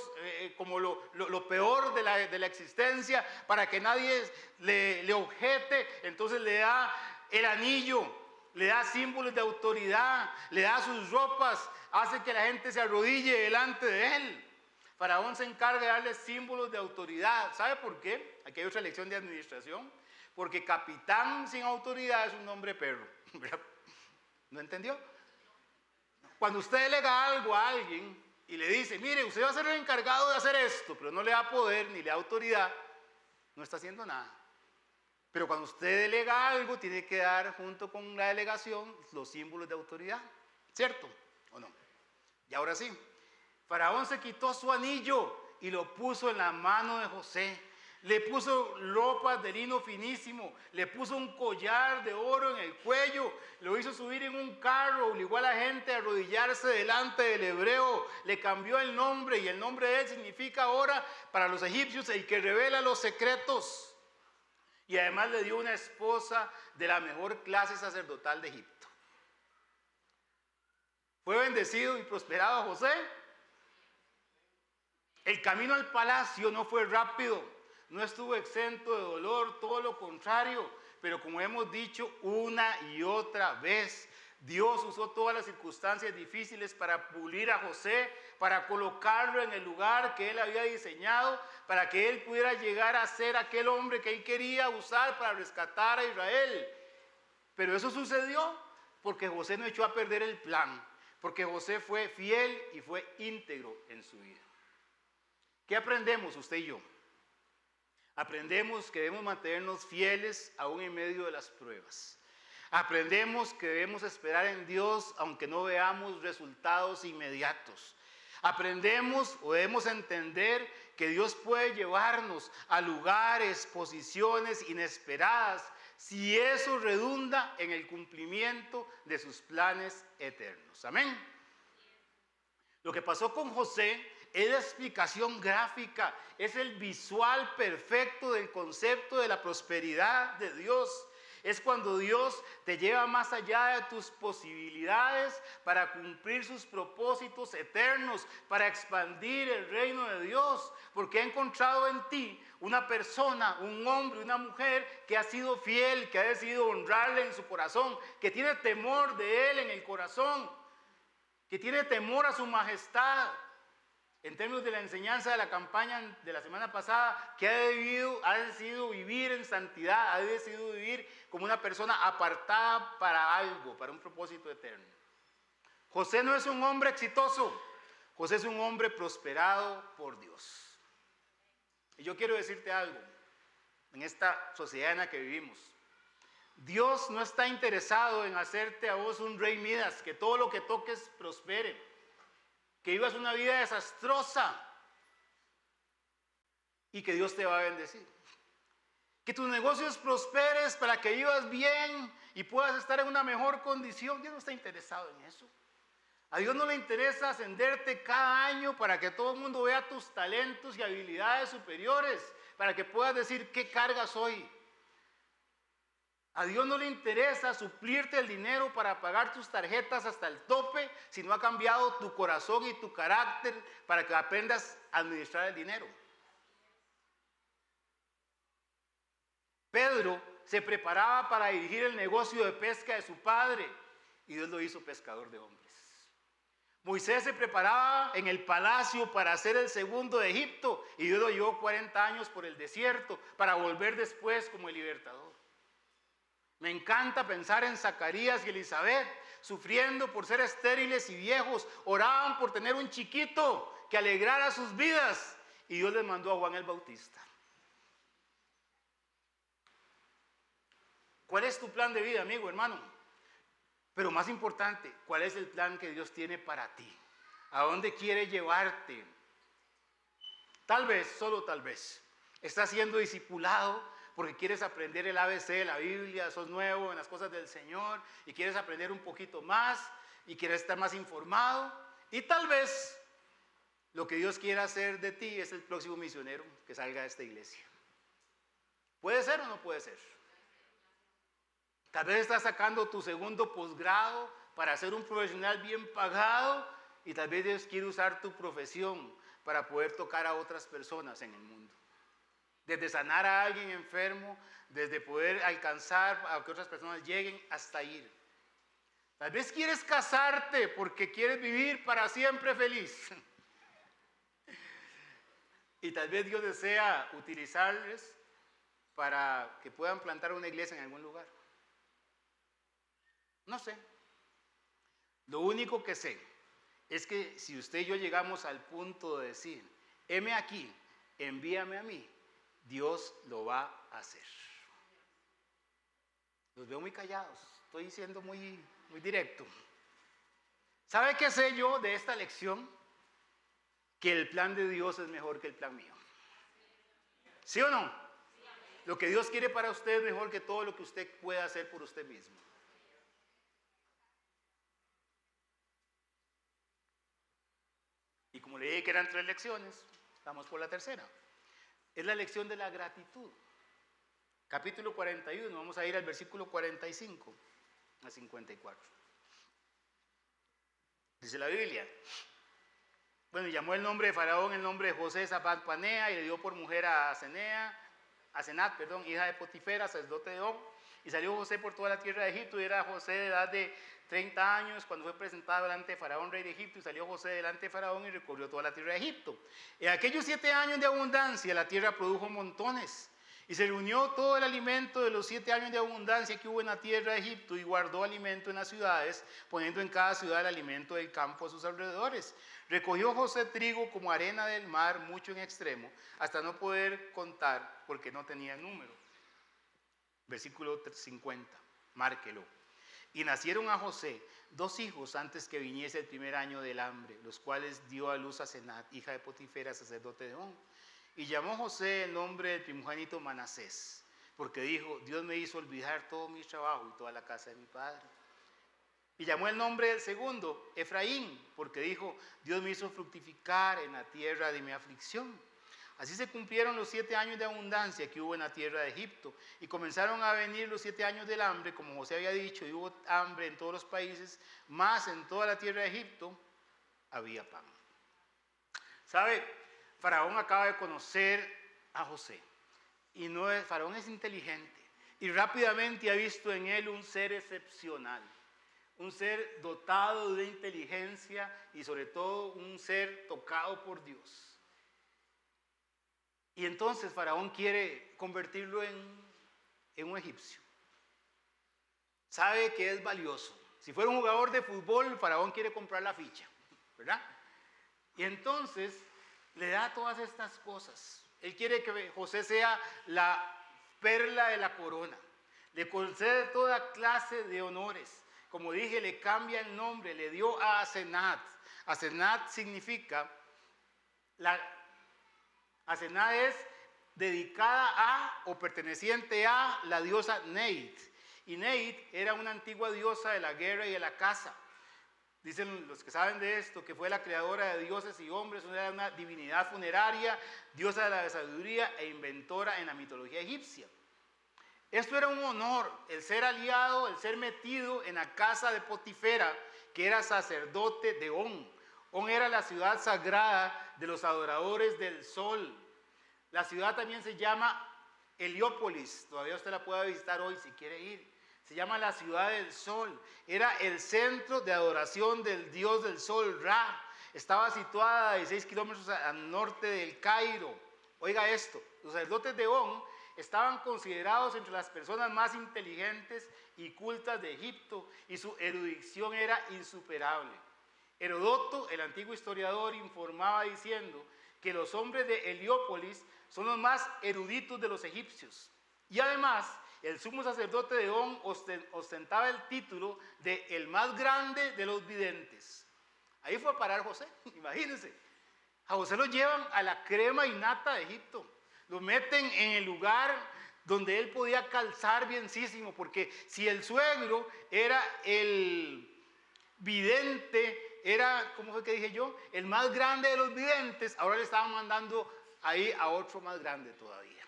como lo peor de la existencia, para que nadie le objete, entonces le da el anillo, le da símbolos de autoridad, le da sus ropas, hace que la gente se arrodille delante de él. Faraón se encarga de darle símbolos de autoridad. ¿Sabe por qué? Aquí hay otra lección de administración. Porque capitán sin autoridad es un nombre perro. ¿No entendió? Cuando usted delega algo a alguien y le dice, mire, usted va a ser el encargado de hacer esto, pero no le da poder ni le da autoridad, no está haciendo nada. Pero cuando usted delega algo, tiene que dar junto con la delegación los símbolos de autoridad. ¿Cierto o no? Y ahora sí. Faraón se quitó su anillo y lo puso en la mano de José. Le puso ropas de lino finísimo, le puso un collar de oro en el cuello, lo hizo subir en un carro, obligó a la gente a arrodillarse delante del hebreo, le cambió el nombre y el nombre de él significa ahora para los egipcios el que revela los secretos. Y además le dio una esposa de la mejor clase sacerdotal de Egipto. ¿Fue bendecido y prosperado José? El camino al palacio no fue rápido, no estuvo exento de dolor, todo lo contrario. Pero como hemos dicho una y otra vez, Dios usó todas las circunstancias difíciles para pulir a José, para colocarlo en el lugar que él había diseñado, para que él pudiera llegar a ser aquel hombre que él quería usar para rescatar a Israel. Pero eso sucedió porque José no echó a perder el plan, porque José fue fiel y fue íntegro en su vida. ¿Qué aprendemos usted y yo? Aprendemos que debemos mantenernos fieles aún en medio de las pruebas. Aprendemos que debemos esperar en Dios aunque no veamos resultados inmediatos. Aprendemos o debemos entender que Dios puede llevarnos a lugares, posiciones inesperadas si eso redunda en el cumplimiento de sus planes eternos. Amén. Lo que pasó con José es la explicación gráfica, es el visual perfecto del concepto de la prosperidad de Dios. Es cuando Dios te lleva más allá de tus posibilidades para cumplir sus propósitos eternos, para expandir el reino de Dios, porque ha encontrado en ti una persona, un hombre, una mujer que ha sido fiel, que ha decidido honrarle en su corazón, que tiene temor de él en el corazón, que tiene temor a su majestad. En términos de la enseñanza de la campaña de la semana pasada, que ha decidido vivir en santidad, ha decidido vivir como una persona apartada para algo, para un propósito eterno. José no es un hombre exitoso, José es un hombre prosperado por Dios. Y yo quiero decirte algo, en esta sociedad en la que vivimos, Dios no está interesado en hacerte a vos un rey Midas, que todo lo que toques prospere, que vivas una vida desastrosa y que Dios te va a bendecir. Que tus negocios prosperes para que vivas bien y puedas estar en una mejor condición. Dios no está interesado en eso. A Dios no le interesa ascenderte cada año para que todo el mundo vea tus talentos y habilidades superiores, para que puedas decir qué carga soy. A Dios no le interesa suplirte el dinero para pagar tus tarjetas hasta el tope, si no ha cambiado tu corazón y tu carácter para que aprendas a administrar el dinero. Pedro se preparaba para dirigir el negocio de pesca de su padre y Dios lo hizo pescador de hombres. Moisés se preparaba en el palacio para ser el segundo de Egipto y Dios lo llevó 40 años por el desierto para volver después como el libertador. Me encanta pensar en Zacarías y Elizabeth sufriendo por ser estériles y viejos. Oraban por tener un chiquito que alegrara sus vidas y Dios les mandó a Juan el Bautista. ¿Cuál es tu plan de vida, amigo, hermano? Pero más importante, ¿cuál es el plan que Dios tiene para ti? ¿A dónde quiere llevarte? Tal vez, solo tal vez, estás siendo discipulado porque quieres aprender el ABC de la Biblia, sos nuevo en las cosas del Señor y quieres aprender un poquito más y quieres estar más informado. Y tal vez lo que Dios quiera hacer de ti es el próximo misionero que salga de esta iglesia. ¿Puede ser o no puede ser? Tal vez estás sacando tu segundo posgrado para ser un profesional bien pagado y tal vez Dios quiere usar tu profesión para poder tocar a otras personas en el mundo. Desde sanar a alguien enfermo, desde poder alcanzar a que otras personas lleguen hasta ir. Tal vez quieres casarte porque quieres vivir para siempre feliz. Y tal vez Dios desea utilizarles para que puedan plantar una iglesia en algún lugar. No sé. Lo único que sé es que si usted y yo llegamos al punto de decir, heme aquí, envíame a mí, Dios lo va a hacer. Los veo muy callados, estoy siendo muy directo. ¿Sabe qué sé yo de esta lección? Que el plan de Dios es mejor que el plan mío. ¿Sí o no? Lo que Dios quiere para usted es mejor que todo lo que usted pueda hacer por usted mismo. Y como le dije que eran 3 lecciones, vamos por la tercera. Es la lección de la gratitud. Capítulo 41, vamos a ir al versículo 45 a 54. Dice la Biblia. Bueno, llamó el nombre de Faraón el nombre de José Zapat Panea y le dio por mujer a Asenat, hija de Potifera, sacerdote de On. Y salió José por toda la tierra de Egipto, y era José de edad de 30 años cuando fue presentado delante de Faraón, rey de Egipto, y salió José delante de Faraón y recorrió toda la tierra de Egipto. En aquellos 7 años de abundancia, la tierra produjo montones. Y se reunió todo el alimento de los 7 años de abundancia que hubo en la tierra de Egipto y guardó alimento en las ciudades, poniendo en cada ciudad el alimento del campo a sus alrededores. Recogió José trigo como arena del mar, mucho en extremo, hasta no poder contar porque no tenía número. Versículo 50, márquelo. Y nacieron a José 2 hijos antes que viniese el primer año del hambre, los cuales dio a luz a Senat, hija de Potifera, sacerdote de On. Y llamó José el nombre del primogénito Manasés, porque dijo, Dios me hizo olvidar todo mi trabajo y toda la casa de mi padre. Y llamó el nombre del segundo Efraín, porque dijo, Dios me hizo fructificar en la tierra de mi aflicción. Así se cumplieron los 7 años de abundancia que hubo en la tierra de Egipto, y comenzaron a venir los 7 años del hambre, como José había dicho, y hubo hambre en todos los países, más en toda la tierra de Egipto había pan. ¿Sabe? Faraón acaba de conocer a José, y Faraón es inteligente, y rápidamente ha visto en él un ser excepcional, un ser dotado de inteligencia y sobre todo un ser tocado por Dios. Y entonces Faraón quiere convertirlo en un egipcio. Sabe que es valioso. Si fuera un jugador de fútbol, Faraón quiere comprar la ficha, ¿verdad? Y entonces le da todas estas cosas. Él quiere que José sea la perla de la corona. Le concede toda clase de honores. Como dije, le cambia el nombre, le dio a Asenat. Asenat significa, Asenat es dedicada a o perteneciente a la diosa Neit. Y Neit era una antigua diosa de la guerra y de la caza. Dicen los que saben de esto que fue la creadora de dioses y hombres, era una divinidad funeraria, diosa de la sabiduría e inventora en la mitología egipcia. Esto era un honor, el ser aliado, el ser metido en la casa de Potifera, que era sacerdote de On. On era la ciudad sagrada de los adoradores del sol. La ciudad también se llama Heliópolis, todavía usted la puede visitar hoy si quiere ir. Se llama la ciudad del sol. Era el centro de adoración del dios del sol, Ra. Estaba situada a 16 kilómetros al norte del Cairo. Oiga esto, los sacerdotes de On estaban considerados entre las personas más inteligentes y cultas de Egipto y su erudición era insuperable. Heródoto, el antiguo historiador, informaba diciendo que los hombres de Heliópolis son los más eruditos de los egipcios. Y además, el sumo sacerdote de On ostentaba el título de el más grande de los videntes. Ahí fue a parar José, imagínense. A José lo llevan a la crema y nata de Egipto. Lo meten en el lugar donde él podía calzar bienísimo, porque si el suegro era el vidente, era, ¿cómo fue que dije yo? El más grande de los videntes, ahora le estaban mandando ahí a otro más grande todavía.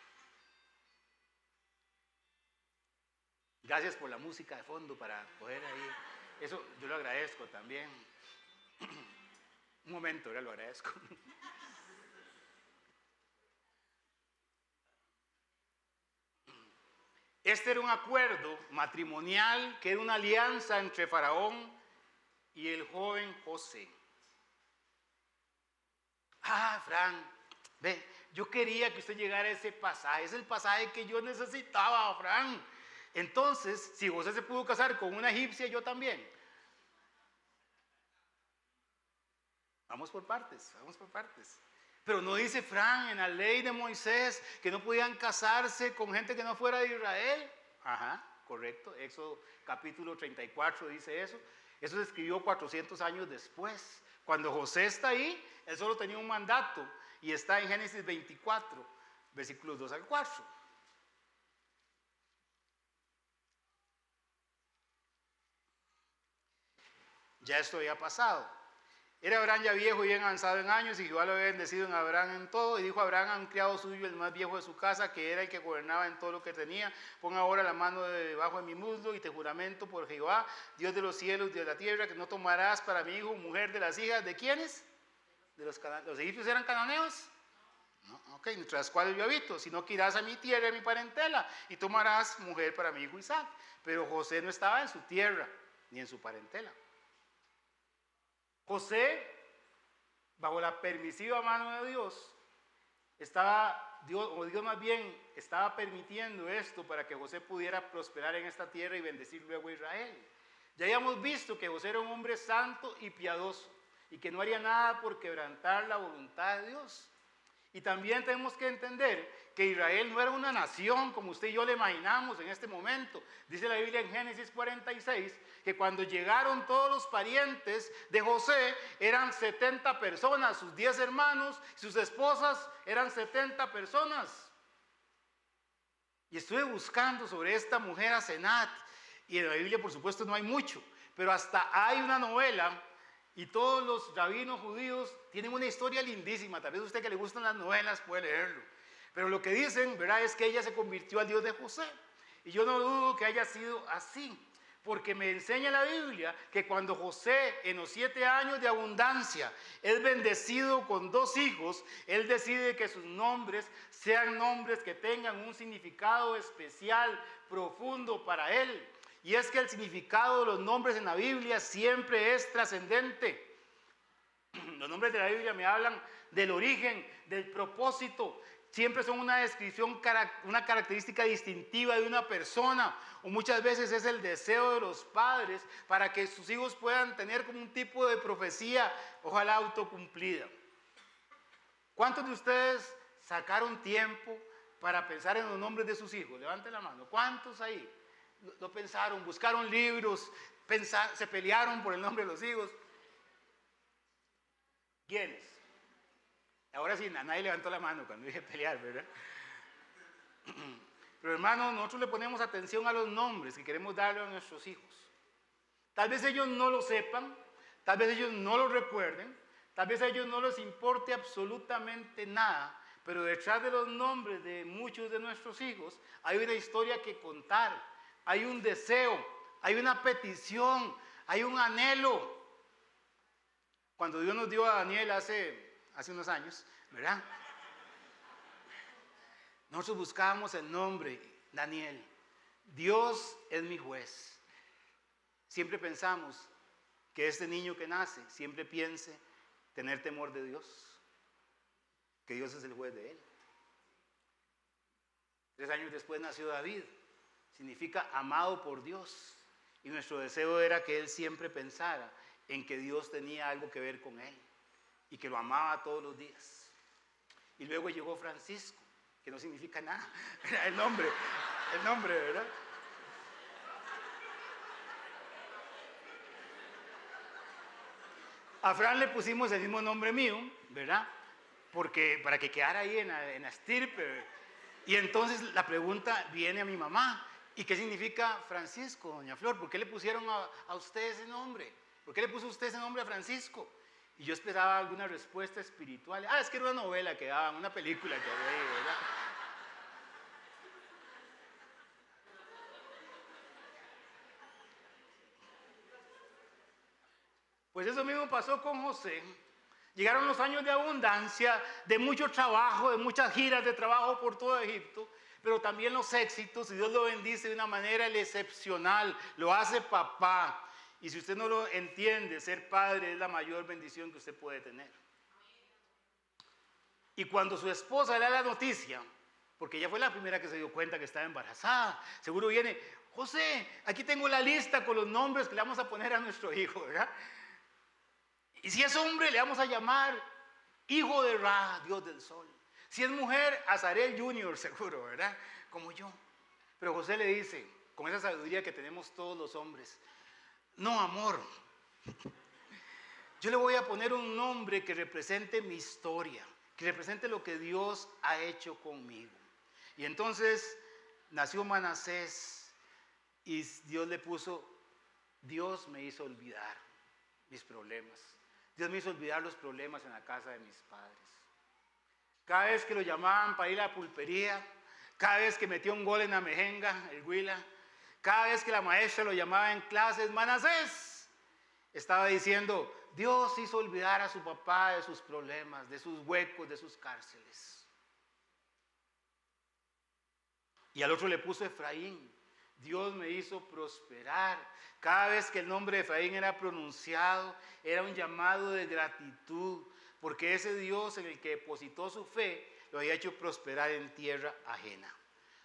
Gracias por la música de fondo para poder ahí. Eso yo lo agradezco también. Un momento, ahora lo agradezco. Este era un acuerdo matrimonial que era una alianza entre Faraón y el joven José. Fran, ve, yo quería que usted llegara a ese pasaje. Es el pasaje que yo necesitaba, Fran. Entonces, si José se pudo casar con una egipcia, yo también. Vamos por partes, vamos por partes. Pero no dice Fran en la ley de Moisés que no podían casarse con gente que no fuera de Israel. Ajá, correcto. Éxodo capítulo 34 dice eso. Eso se escribió 400 años después. Cuando José está ahí, él solo tenía un mandato y está en Génesis 24, versículos 2 al 4. Ya esto había pasado. Era Abraham ya viejo y bien avanzado en años, y Jehová lo había bendecido en Abraham en todo. Y dijo a Abraham a un criado suyo, el más viejo de su casa, que era el que gobernaba en todo lo que tenía: pon ahora la mano debajo de mi muslo y te juramento por Jehová, Dios de los cielos y de la tierra, que no tomarás para mi hijo mujer de las hijas de ¿quiénes? De los egipcios. ¿Eran cananeos? ¿no? Ok, entre las cuales yo habito, sino que irás a mi tierra y a mi parentela y tomarás mujer para mi hijo Isaac. Pero José no estaba en su tierra ni en su parentela. José, bajo la permisiva mano de Dios, Dios más bien estaba permitiendo esto para que José pudiera prosperar en esta tierra y bendecir luego a Israel. Ya habíamos visto que José era un hombre santo y piadoso y que no haría nada por quebrantar la voluntad de Dios. Y también tenemos que entender que Israel no era una nación como usted y yo le imaginamos en este momento. Dice la Biblia en Génesis 46 que cuando llegaron todos los parientes de José eran 70 personas, sus 10 hermanos, sus esposas eran 70 personas. Y estuve buscando sobre esta mujer Asenat y en la Biblia por supuesto no hay mucho, pero hasta hay una novela. Y todos los rabinos judíos tienen una historia lindísima. Tal vez a usted que le gustan las novelas puede leerlo. Pero lo que dicen, ¿verdad?, es que ella se convirtió al Dios de José. Y yo no dudo que haya sido así. Porque me enseña la Biblia que cuando José, en los 7 años de abundancia, es bendecido con 2 hijos, él decide que sus nombres sean nombres que tengan un significado especial, profundo para él. Y es que el significado de los nombres en la Biblia siempre es trascendente. Los nombres de la Biblia me hablan del origen, del propósito. Siempre son una descripción, una característica distintiva de una persona. O muchas veces es el deseo de los padres para que sus hijos puedan tener como un tipo de profecía, ojalá autocumplida. ¿Cuántos de ustedes sacaron tiempo para pensar en los nombres de sus hijos? Levanten la mano. ¿Cuántos ahí? Lo pensaron, buscaron libros, se pelearon por el nombre de los hijos. ¿Quiénes? Ahora sí, nadie levantó la mano cuando dije pelear, ¿verdad? Pero hermano, nosotros le ponemos atención a los nombres que queremos darle a nuestros hijos. Tal vez ellos no lo sepan, tal vez ellos no lo recuerden, tal vez a ellos no les importe absolutamente nada, pero detrás de los nombres de muchos de nuestros hijos hay una historia que contar. Hay un deseo, hay una petición, hay un anhelo. Cuando Dios nos dio a Daniel hace unos años, ¿verdad? Nosotros buscábamos el nombre, Daniel. Dios es mi juez. Siempre pensamos que este niño que nace siempre piense tener temor de Dios, que Dios es el juez de él. 3 años después nació David. Significa amado por Dios. Y nuestro deseo era que él siempre pensara en que Dios tenía algo que ver con él y que lo amaba todos los días. Y luego llegó Francisco, que no significa nada. Era el nombre, ¿verdad? A Fran le pusimos el mismo nombre mío, ¿verdad? Porque para que quedara ahí en la estirpe. Y entonces la pregunta viene a mi mamá. ¿Y qué significa Francisco, doña Flor? ¿Por qué le pusieron a usted ese nombre? ¿Por qué le puso usted ese nombre a Francisco? Y yo esperaba alguna respuesta espiritual. Es que era una novela que daban, una película que había ahí, ¿verdad? Pues eso mismo pasó con José. Llegaron los años de abundancia, de mucho trabajo, de muchas giras de trabajo por todo Egipto. Pero también los éxitos, y Dios lo bendice de una manera excepcional, lo hace papá. Y si usted no lo entiende, ser padre es la mayor bendición que usted puede tener. Y cuando su esposa le da la noticia, porque ella fue la primera que se dio cuenta que estaba embarazada, seguro viene, José, aquí tengo la lista con los nombres que le vamos a poner a nuestro hijo, ¿verdad? Y si es hombre, le vamos a llamar hijo de Ra, Dios del sol. Si es mujer, Azarel Junior, seguro, ¿verdad? Como yo. Pero José le dice, con esa sabiduría que tenemos todos los hombres, no, amor, yo le voy a poner un nombre que represente mi historia, que represente lo que Dios ha hecho conmigo. Y entonces nació Manasés y Dios le puso, Dios me hizo olvidar mis problemas. Dios me hizo olvidar los problemas en la casa de mis padres. Cada vez que lo llamaban para ir a la pulpería, cada vez que metía un gol en la mejenga, el Huila, cada vez que la maestra lo llamaba en clases, Manasés, estaba diciendo, Dios hizo olvidar a su papá de sus problemas, de sus huecos, de sus cárceles. Y al otro le puso Efraín. Dios me hizo prosperar. Cada vez que el nombre de Efraín era pronunciado, era un llamado de gratitud, porque ese Dios en el que depositó su fe lo había hecho prosperar en tierra ajena.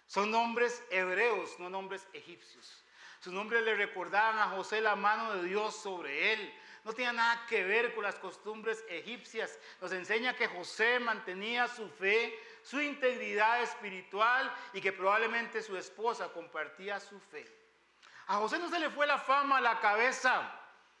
Son nombres hebreos, no nombres egipcios. Sus nombres le recordaban a José la mano de Dios sobre él. No tenía nada que ver con las costumbres egipcias. Nos enseña que José mantenía su fe, su integridad espiritual y que probablemente su esposa compartía su fe. A José no se le fue la fama a la cabeza,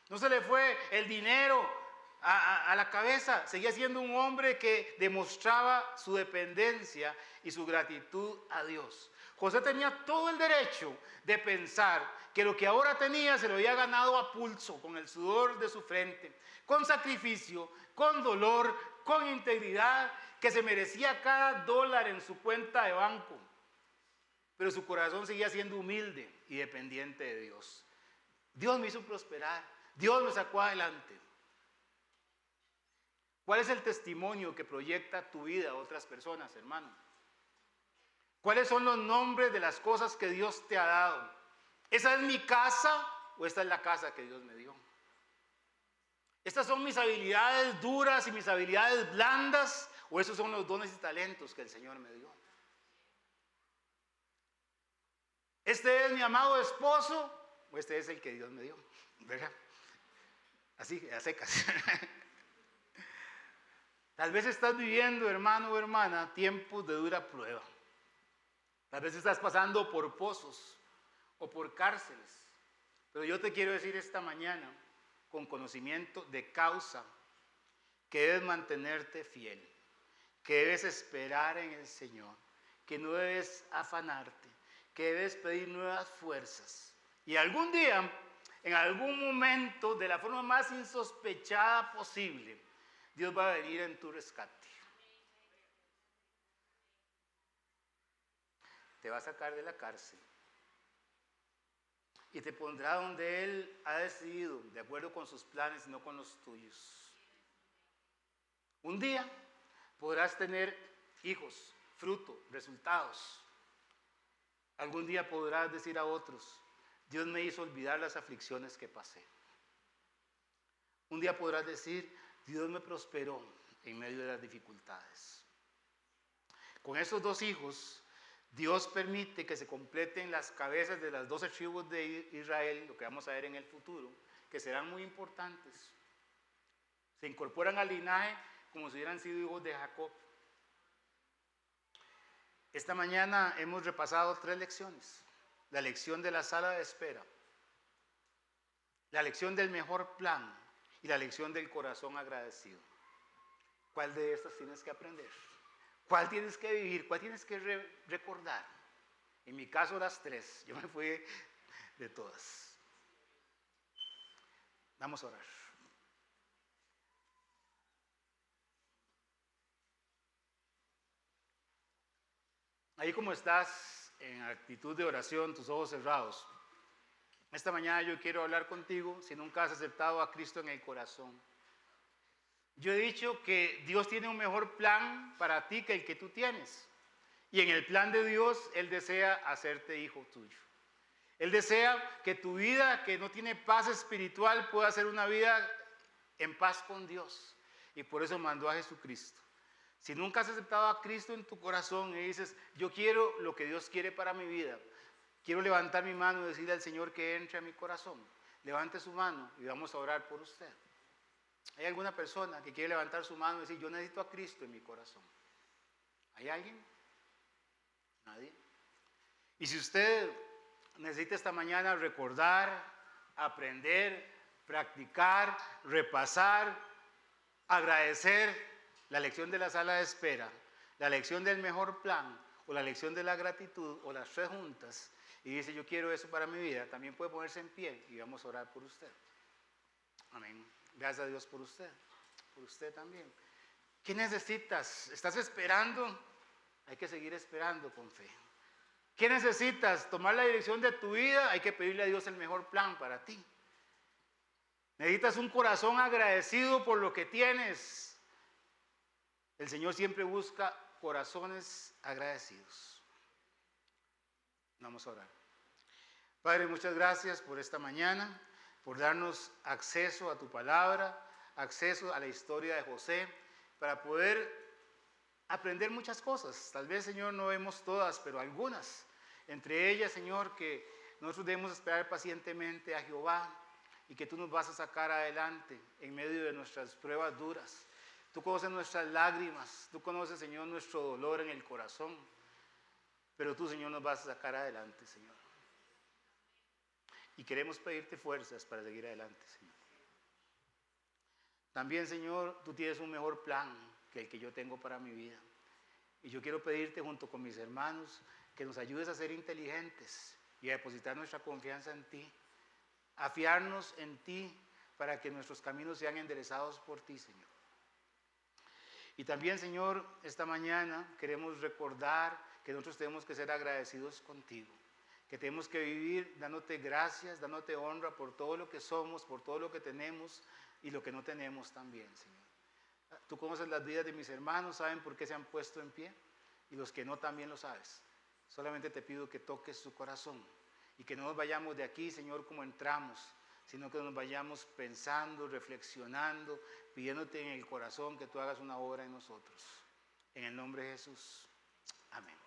no se le fue el dinero a la cabeza. Seguía siendo un hombre que demostraba su dependencia y su gratitud a Dios. José tenía todo el derecho de pensar que lo que ahora tenía se lo había ganado a pulso, con el sudor de su frente, con sacrificio, con dolor, con integridad, que se merecía cada dólar en su cuenta de banco. Pero su corazón seguía siendo humilde y dependiente de Dios. Dios me hizo prosperar, Dios me sacó adelante. ¿Cuál es el testimonio que proyecta tu vida a otras personas, hermano? ¿Cuáles son los nombres de las cosas que Dios te ha dado? ¿Esa es mi casa o esta es la casa que Dios me dio? ¿Estas son mis habilidades duras y mis habilidades blandas o esos son los dones y talentos que el Señor me dio? ¿Este es mi amado esposo o este es el que Dios me dio? ¿Verdad? Así, a secas. Tal vez estás viviendo, hermano o hermana, tiempos de dura prueba. Tal vez estás pasando por pozos o por cárceles. Pero yo te quiero decir esta mañana, con conocimiento de causa, que debes mantenerte fiel, que debes esperar en el Señor, que no debes afanarte, que debes pedir nuevas fuerzas. Y algún día, en algún momento, de la forma más insospechada posible, Dios va a venir en tu rescate. Te va a sacar de la cárcel y te pondrá donde Él ha decidido, de acuerdo con sus planes y no con los tuyos. Un día podrás tener hijos, fruto, resultados. Algún día podrás decir a otros, Dios me hizo olvidar las aflicciones que pasé. Un día podrás decir, Dios me prosperó en medio de las dificultades. Con esos dos hijos, Dios permite que se completen las cabezas de las 12 tribus de Israel, lo que vamos a ver en el futuro, que serán muy importantes. Se incorporan al linaje como si hubieran sido hijos de Jacob. Esta mañana hemos repasado 3 lecciones. La lección de la sala de espera, la lección del mejor plan y la lección del corazón agradecido. ¿Cuál de estas tienes que aprender? ¿Cuál tienes que vivir? ¿Cuál tienes que recordar? En mi caso las 3. Yo me fui de todas. Vamos a orar. Ahí como estás en actitud de oración, tus ojos cerrados. Esta mañana yo quiero hablar contigo si nunca has aceptado a Cristo en el corazón. Yo he dicho que Dios tiene un mejor plan para ti que el que tú tienes. Y en el plan de Dios, Él desea hacerte hijo tuyo. Él desea que tu vida, que no tiene paz espiritual, pueda ser una vida en paz con Dios. Y por eso mandó a Jesucristo. Si nunca has aceptado a Cristo en tu corazón y dices, yo quiero lo que Dios quiere para mi vida, quiero levantar mi mano y decirle al Señor que entre a mi corazón, levante su mano y vamos a orar por usted. ¿Hay alguna persona que quiere levantar su mano y decir, yo necesito a Cristo en mi corazón? ¿Hay alguien? Nadie. Y si usted necesita esta mañana recordar, aprender, practicar, repasar, agradecer la lección de la sala de espera, la lección del mejor plan o la lección de la gratitud o las 3 juntas y dice yo quiero eso para mi vida, también puede ponerse en pie y vamos a orar por usted. Amén. Gracias a Dios por usted también. ¿Qué necesitas? ¿Estás esperando? Hay que seguir esperando con fe. ¿Qué necesitas? Tomar la dirección de tu vida, hay que pedirle a Dios el mejor plan para ti. Necesitas un corazón agradecido por lo que tienes. El Señor siempre busca corazones agradecidos. Vamos a orar. Padre, muchas gracias por esta mañana, por darnos acceso a tu palabra, acceso a la historia de José, para poder aprender muchas cosas. Tal vez, Señor, no vemos todas, pero algunas. Entre ellas, Señor, que nosotros debemos esperar pacientemente a Jehová y que tú nos vas a sacar adelante en medio de nuestras pruebas duras. Tú conoces nuestras lágrimas, tú conoces, Señor, nuestro dolor en el corazón, pero tú, Señor, nos vas a sacar adelante, Señor. Y queremos pedirte fuerzas para seguir adelante, Señor. También, Señor, tú tienes un mejor plan que el que yo tengo para mi vida. Y yo quiero pedirte junto con mis hermanos que nos ayudes a ser inteligentes y a depositar nuestra confianza en ti, a fiarnos en ti para que nuestros caminos sean enderezados por ti, Señor. Y también, Señor, esta mañana queremos recordar que nosotros tenemos que ser agradecidos contigo, que tenemos que vivir dándote gracias, dándote honra por todo lo que somos, por todo lo que tenemos y lo que no tenemos también, Señor. Tú conoces las vidas de mis hermanos, saben por qué se han puesto en pie, y los que no también lo sabes. Solamente te pido que toques su corazón y que no nos vayamos de aquí, Señor, como entramos, sino que nos vayamos pensando, reflexionando, pidiéndote en el corazón que tú hagas una obra en nosotros. En el nombre de Jesús. Amén.